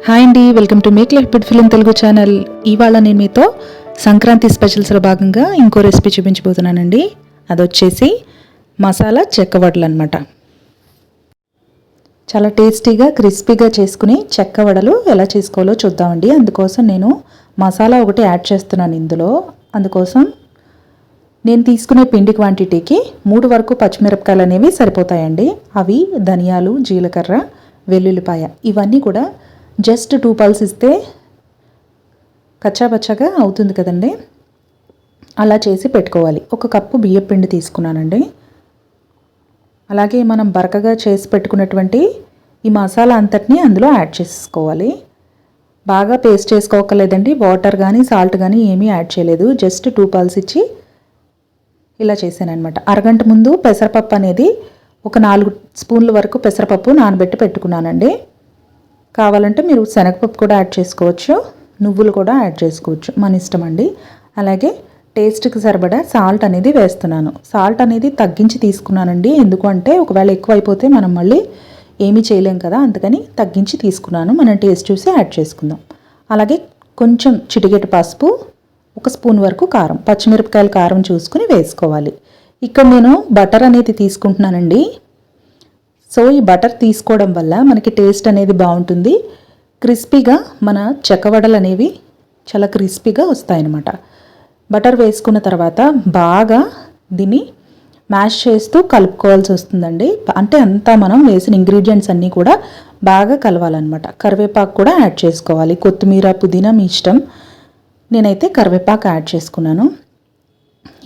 Hi అండి, welcome to make life beautiful in Telugu channel. ఇవాళ నేను మీతో సంక్రాంతి స్పెషల్స్లో భాగంగా ఇంకో రెసిపీ చూపించబోతున్నానండి. అది వచ్చేసి మసాలా చెక్క వడలు అనమాట. చాలా టేస్టీగా క్రిస్పీగా చేసుకుని చెక్క వడలు ఎలా చేసుకోవాలో చూద్దామండి. అందుకోసం నేను మసాలా ఒకటి యాడ్ చేస్తున్నాను ఇందులో. అందుకోసం నేను తీసుకునే పిండి క్వాంటిటీకి 3 వరకు పచ్చిమిరపకాయలు అనేవి సరిపోతాయండి. అవి ధనియాలు, జీలకర్ర, వెల్లుల్లిపాయ ఇవన్నీ కూడా జస్ట్ 2 పల్స్ ఇస్తే కచ్చాపచ్చాగా అవుతుంది కదండి. అలా చేసి పెట్టుకోవాలి. 1 కప్పు బియ్యం పిండి తీసుకున్నానండి. అలాగే మనం బరకగా చేసి పెట్టుకున్నటువంటి ఈ మసాలా అంతటిని అందులో యాడ్ చేసుకోవాలి. బాగా పేస్ట్ చేసుకోకలేదండి. వాటర్ కానీ సాల్ట్ కానీ ఏమీ యాడ్ చేయలేదు. జస్ట్ 2 పల్స్ ఇచ్చి ఇలా చేశానమాట. అరగంట ముందు పెసరపప్పు అనేది ఒక 4 స్పూన్ల వరకు పెసరపప్పు నానబెట్టి పెట్టుకున్నానండి. కావాలంటే మీరు శనగపప్పు కూడా యాడ్ చేసుకోవచ్చు, నువ్వులు కూడా యాడ్ చేసుకోవచ్చు, మన ఇష్టం అండి. అలాగే టేస్ట్కి సరిపడా సాల్ట్ అనేది వేస్తున్నాను. సాల్ట్ అనేది తగ్గించి తీసుకున్నానండి. ఎందుకంటే ఒకవేళ ఎక్కువ అయిపోతే మనం మళ్ళీ ఏమీ చేయలేం కదా, అందుకని తగ్గించి తీసుకున్నాను. మనం టేస్ట్ చూసి యాడ్ చేసుకుందాం. అలాగే కొంచెం చిటికెడు పసుపు, 1 స్పూన్ వరకు కారం, పచ్చిమిరపకాయల కారం చూసుకుని వేసుకోవాలి. ఇక్కడ నేను బటర్ అనేది తీసుకుంటున్నానండి. సో ఈ బటర్ తీసుకోవడం వల్ల మనకి టేస్ట్ అనేది బాగుంటుంది. క్రిస్పీగా మన చెక్కవడలు అనేవి చాలా క్రిస్పీగా వస్తాయన్నమాట. బటర్ వేసుకున్న తర్వాత బాగా దీన్ని మ్యాష్ చేస్తూ కలుపుకోవాల్సి వస్తుందండి. అంటే అంతా మనం వేసిన ఇంగ్రీడియంట్స్ అన్నీ కూడా బాగా కలవాలన్నమాట. కరివేపాకు కూడా యాడ్ చేసుకోవాలి. కొత్తిమీర, పుదీనా మీ ఇష్టం. నేనైతే కరివేపాకు యాడ్ చేసుకున్నాను.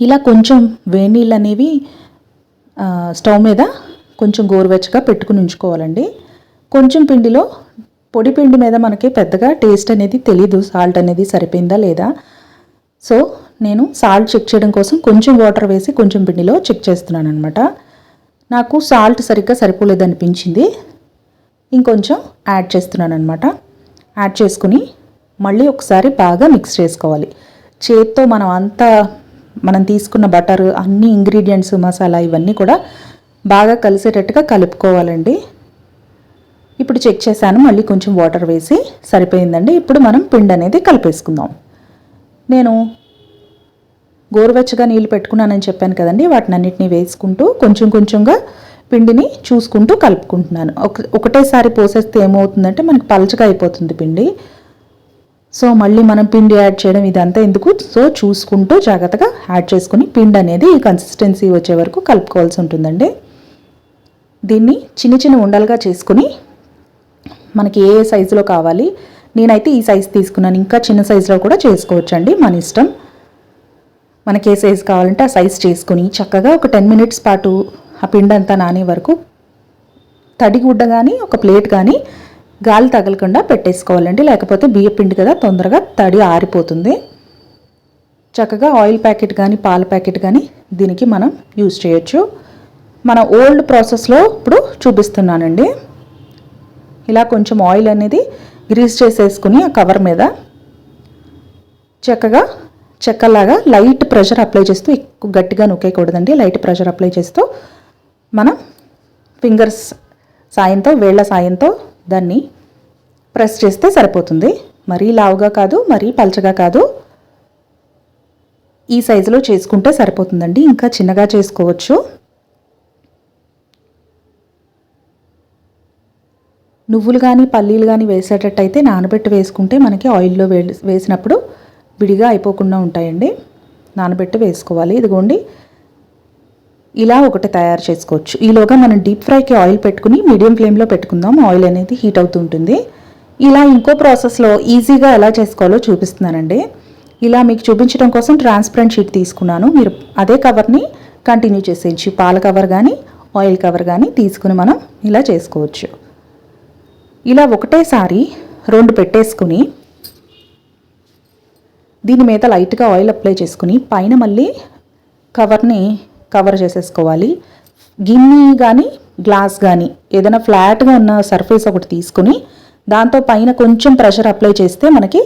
ఇలా కొంచెం వేడి నీళ్ళు అనేవి స్టవ్ మీద కొంచెం గోరువెచ్చగా పెట్టుకుని ఉంచుకోవాలండి. కొంచెం పిండిలో, పొడి పిండి మీద మనకి పెద్దగా టేస్ట్ అనేది తెలీదు, సాల్ట్ అనేది సరిపోయిందా లేదా. సో నేను సాల్ట్ చెక్ చేయడం కోసం కొంచెం వాటర్ వేసి కొంచెం పిండిలో చెక్ చేస్తున్నాను అనమాట. నాకు సాల్ట్ సరిగ్గా సరిపోలేదు అనిపించింది. ఇంకొంచెం యాడ్ చేస్తున్నాను అనమాట. యాడ్ చేసుకుని మళ్ళీ ఒకసారి బాగా మిక్స్ చేసుకోవాలి. చేత్తో మనం తీసుకున్న బటర్, అన్ని ఇంగ్రీడియంట్స్, మసాలా ఇవన్నీ కూడా బాగా కలిసేటట్టుగా కలుపుకోవాలండి. ఇప్పుడు చెక్ చేశాను, మళ్ళీ కొంచెం వాటర్ వేసి సరిపోయిందండి. ఇప్పుడు మనం పిండి అనేది కలిపేసుకుందాం. నేను గోరువెచ్చగా నీళ్ళు పెట్టుకున్నానని చెప్పాను కదండి, వాటిని అన్నిటినీ వేసుకుంటూ కొంచెం కొంచెంగా పిండిని చూసుకుంటూ కలుపుకుంటున్నాను. ఒకటేసారి పోసేస్తే ఏమవుతుందంటే మనకి పలచగా అయిపోతుంది పిండి. సో మళ్ళీ మనం పిండి యాడ్ చేయడం ఇదంతా ఎందుకు, సో చూసుకుంటూ జాగ్రత్తగా యాడ్ చేసుకుని పిండి అనేది ఈ కన్సిస్టెన్సీ వచ్చే వరకు కలుపుకోవాల్సి ఉంటుందండి. దీన్ని చిన్న చిన్న ఉండలుగా చేసుకుని మనకి ఏ సైజులో కావాలి, నేనైతే ఈ సైజు తీసుకున్నాను. ఇంకా చిన్న సైజులో కూడా చేసుకోవచ్చండి, మన ఇష్టం. మనకి ఏ సైజు కావాలంటే ఆ సైజు చేసుకుని చక్కగా ఒక 10 మినిట్స్ పాటు ఆ పిండి అంతా నానే వరకు తడిగుడ్డ కానీ ఒక ప్లేట్ కానీ గాలి తగలకుండా పెట్టేసుకోవాలండి. లేకపోతే బియ్య పిండి కదా, తొందరగా తడి ఆరిపోతుంది. చక్కగా ఆయిల్ ప్యాకెట్ కానీ పాల ప్యాకెట్ కానీ దీనికి మనం యూజ్ చేయొచ్చు. మన ఓల్డ్ ప్రాసెస్లో ఇప్పుడు చూపిస్తున్నానండి. ఇలా కొంచెం ఆయిల్ అనేది గ్రీస్ చేసేసుకుని ఆ కవర్ మీద చక్కగా చెక్కలాగా లైట్ ప్రెషర్ అప్లై చేస్తూ, ఎక్కువ గట్టిగా నొక్కేయకూడదండి, లైట్ ప్రెషర్ అప్లై చేస్తూ మనం ఫింగర్స్ సాయంతో, వేళ్ల సాయంతో దాన్ని ప్రెస్ చేస్తే సరిపోతుంది. మరీ లావుగా కాదు, మరీ పల్చగా కాదు, ఈ సైజులో చేసుకుంటే సరిపోతుందండి. ఇంకా చిన్నగా చేసుకోవచ్చు. నువ్వులు కానీ పల్లీలు కానీ వేసేటట్టయితే నానబెట్టి వేసుకుంటే మనకి ఆయిల్లో వేసినప్పుడు విడిగా అయిపోకుండా ఉంటాయండి. నానబెట్టి వేసుకోవాలి. ఇదిగోండి, ఇలా ఒకటి తయారు చేసుకోవచ్చు. ఈలోగా మనం డీప్ ఫ్రైకి ఆయిల్ పెట్టుకుని మీడియం ఫ్లేమ్లో పెట్టుకుందాం. ఆయిల్ అనేది హీట్ అవుతుంటుంది. ఇలా ఇంకో ప్రాసెస్లో ఈజీగా ఎలా చేసుకోవాలో చూపిస్తున్నానండి. ఇలా మీకు చూపించడం కోసం ట్రాన్స్పరెంట్ షీట్ తీసుకున్నాను. మీరు అదే కవర్ని కంటిన్యూ చేసేయచ్చు. పాల కవర్ కానీ ఆయిల్ కవర్ కానీ తీసుకుని మనం ఇలా చేసుకోవచ్చు. ఇలా ఒకటేసారి 2 పెట్టేసుకుని దీని మీద లైట్గా ఆయిల్ అప్లై చేసుకుని పైన మళ్ళీ కవర్ని కవర్ చేసేసుకోవాలి. గిన్నె కానీ గ్లాస్ కానీ ఏదైనా ఫ్లాట్గా ఉన్న సర్ఫేస్ ఒకటి తీసుకుని దాంతో పైన కొంచెం ప్రెషర్ అప్లై చేస్తే మనకి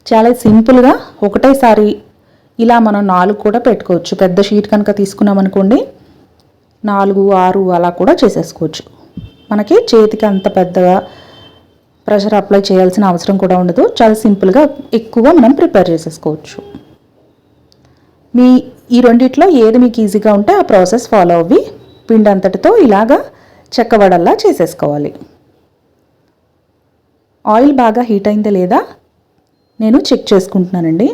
చాలా సింపుల్గా ఒకటేసారి ఇలా మనం 4 కూడా పెట్టుకోవచ్చు. పెద్ద షీట్ కనుక తీసుకున్నాం అనుకోండి, 4, 6 అలా కూడా చేసేసుకోవచ్చు. మనకి చేతికి అంత పెద్దగా ప్రెషర్ అప్లై చేయాల్సిన అవసరం కూడా ఉండదు. చాలా సింపుల్గా ఎక్కువ మనం ప్రిపేర్ చేసేసుకోవచ్చు. ఈ రెండిట్లో ఏది మీకు ఈజీగా ఉంటే ఆ ప్రాసెస్ ఫాలో అవ్వి పిండి అంతటితో ఇలాగా చెక్క వడల్లా చేసేసుకోవాలి. ఆయిల్ బాగా హీట్ అయిందా లేదా నేను చెక్ చేసుకుంటున్నానండి.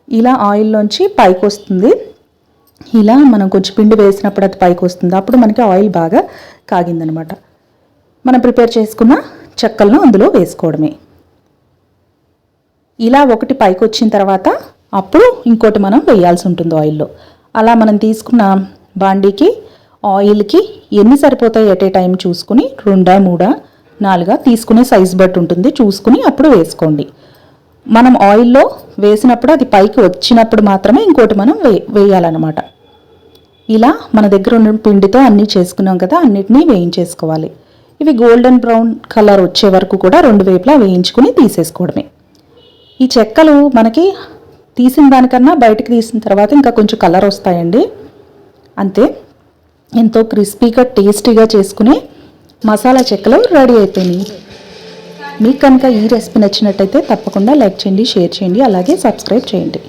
ఇలా ఆయిల్లోంచి పైకి వస్తుంది. ఇలా మనం కొంచెం పిండి వేసినప్పుడు అది పైకి వస్తుంది. అప్పుడు మనకి ఆయిల్ బాగా కాగిందనమాట. మనం ప్రిపేర్ చేసుకున్న చెక్కలను అందులో వేసుకోవడమే. ఇలా ఒకటి పైకి వచ్చిన తర్వాత అప్పుడు ఇంకోటి మనం వేయాల్సి ఉంటుంది ఆయిల్లో. అలా మనం తీసుకున్న బాండీకి ఆయిల్కి ఎన్ని సరిపోతాయి ఎట్ ఏ టైం చూసుకుని 2, 3, 4 తీసుకునే సైజ్ బట్టి ఉంటుంది, చూసుకుని అప్పుడు వేసుకోండి. మనం ఆయిల్లో వేసినప్పుడు అది పైకి వచ్చినప్పుడు మాత్రమే ఇంకోటి మనం వేయాలన్నమాట. ఇలా మన దగ్గర ఉన్న పిండితో అన్నీ చేసుకున్నాం కదా, అన్నిటినీ వేయించేసుకోవాలి. ఇవి గోల్డెన్ బ్రౌన్ కలర్ వచ్చే వరకు కూడా 2 వైపులా వేయించుకుని తీసేసుకోవడమే. ఈ చెక్కలు మనకి తీసిన దానికన్నా బయటకు తీసిన తర్వాత ఇంకా కొంచెం కలర్ వస్తాయండి. అంతే, ఎంతో క్రిస్పీగా టేస్టీగా చేసుకునే మసాలా చెక్కలు రెడీ అయిపోయినాయి. మీకు కనుక ఈ రెసిపీ నచ్చినట్టయితే తప్పకుండా లైక్ చేయండి, షేర్ చేయండి, అలాగే సబ్స్క్రైబ్ చేయండి.